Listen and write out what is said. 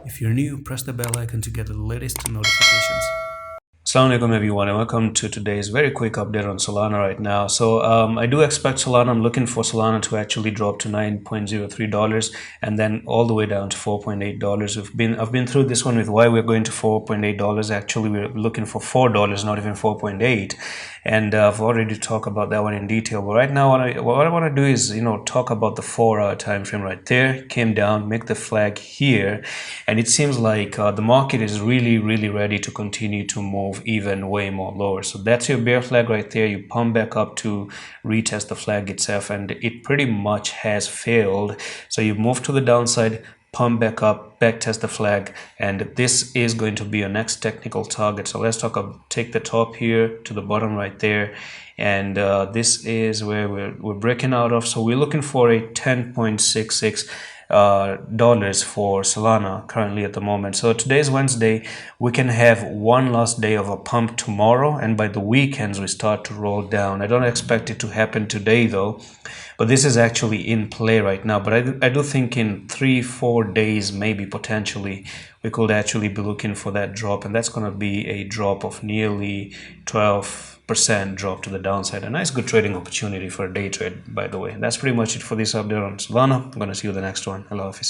If you're new, press the bell icon to get the latest notifications. Assalamu alaikum everyone, and welcome to today's very quick update on Solana right now. So I do expect Solana, I'm looking for Solana to actually drop to $9.03 and then all the way down to $4.8. I've been through this one with why we're going to $4.8. Actually, we're looking for $4, not even 4.8. And I've already talked about that one in detail. But right now, what I want to do is, talk about the 4-hour time frame right there. Came down, make the flag here, and it seems like the market is really ready to continue to move even way more lower. So that's your bear flag right there. You pump back up to retest the flag itself, and it pretty much has failed. So you move to the downside, pump back up, back test the flag, and this is going to be your next technical target. So let's take the top here to the bottom right there, and this is where we're breaking out of. So we're looking for a 10.66 dollars for Solana currently at the moment. So today's Wednesday, we can have one last day of a pump tomorrow, and by the weekends we start to roll down. I don't expect it to happen today though, but this is actually in play right now. But I do think in 3-4 days, maybe potentially, we could actually be looking for that drop, and that's going to be a drop of nearly 12% drop to the downside. A nice good trading opportunity for a day trade, by the way. That's pretty much it for this update on Solana. I'm going to see you in the next one. Hello, Office.